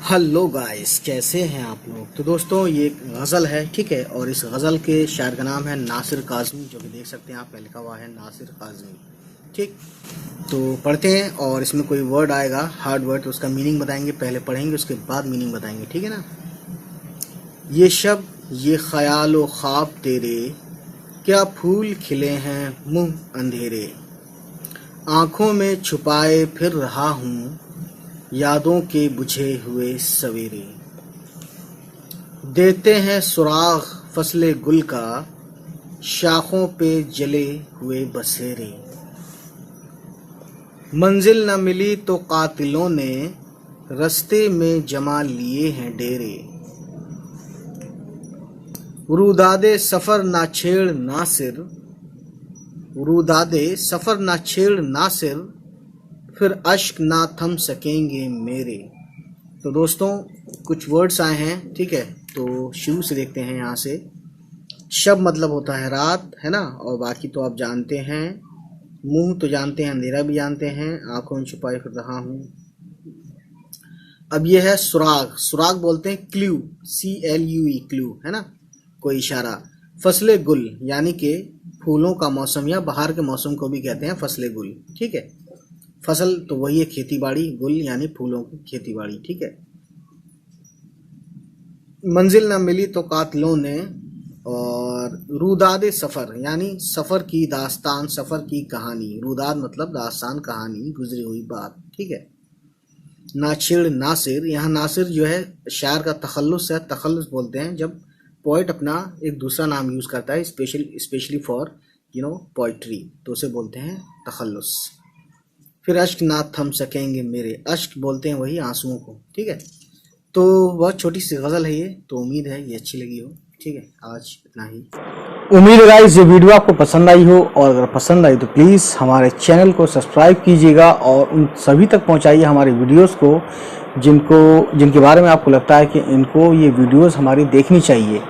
Hello guys, कैसे हैं आप लोग। तो दोस्तों ये एक गज़ल है, ठीक है। और इस गज़ल के शायर का नाम है नासिर काज़मी, जो कि देख सकते हैं आप पे लिखा हुआ है नासिर काज़मी, ठीक। तो पढ़ते हैं और इसमें कोई वर्ड आएगा हार्ड वर्ड तो उसका मीनिंग बताएंगे, पहले पढ़ेंगे उसके बाद मीनिंग बताएंगे, ठीक है ना। ये शब ये ख्याल व ख्वाब तेरे, क्या फूल खिले हैं मुँह अंधेरे, आँखों में छुपाए फिर रहा हूँ यादों के बुझे हुए सवेरे। देते हैं सुराग फसले गुल का, शाखों पे जले हुए बसेरे। मंजिल न मिली तो कातिलों ने रास्ते में जमा लिए हैं डेरे। रूदादे सफर ना छेड़ नासिर, रूदादे सफर ना छेड़ नासिर, फिर अश्क ना थम सकेंगे मेरे। तो दोस्तों कुछ वर्ड्स आए हैं, ठीक है। तो शुरू से देखते हैं यहाँ से। शब मतलब होता है रात, है ना। और बाकी तो आप जानते हैं, मुंह तो जानते हैं, अंधेरा भी जानते हैं, आंखों में छुपाए फिर रहा हूँ। अब ये है सुराग, सुराग बोलते हैं क्ल्यू, CLUE क्ल्यू, है ना, कोई इशारा। फसले गुल यानी कि फूलों का मौसम या बाहर के मौसम को भी कहते हैं फसले गुल, ठीक है। फसल तो वही है खेती बाड़ी, गुल यानी फूलों की खेती बाड़ी, ठीक है। मंजिल न मिली तो कातिलों ने, और रूदादे सफ़र यानी सफ़र की दास्तान, सफ़र की कहानी। रूदाद मतलब दास्तान, कहानी, गुजरी हुई बात, ठीक है। नाछेड़ नासिर, यहाँ नासिर जो है शायर का तखल्लुस है। तखल्लुस बोलते हैं जब पोइट अपना एक दूसरा नाम यूज़ करता है स्पेशली फॉर पोइट्री, तो उसे बोलते हैं तखल्लुस। फिर अश्क ना थम सकेंगे मेरे, अश्क बोलते हैं वही आंसुओं को, ठीक है। तो बहुत छोटी सी गज़ल है ये, तो उम्मीद है ये अच्छी लगी हो, ठीक है। आज इतना ही। उम्मीद है गाइस ये वीडियो आपको पसंद आई हो, और अगर पसंद आई तो प्लीज़ हमारे चैनल को सब्सक्राइब कीजिएगा और उन सभी तक पहुंचाइए हमारे वीडियोस को जिनके बारे में आपको लगता है कि इनको ये वीडियोस हमारी देखनी चाहिए।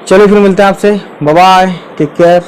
चलिए फिर मिलते हैं आपसे, बाय बाय, टेक केयर।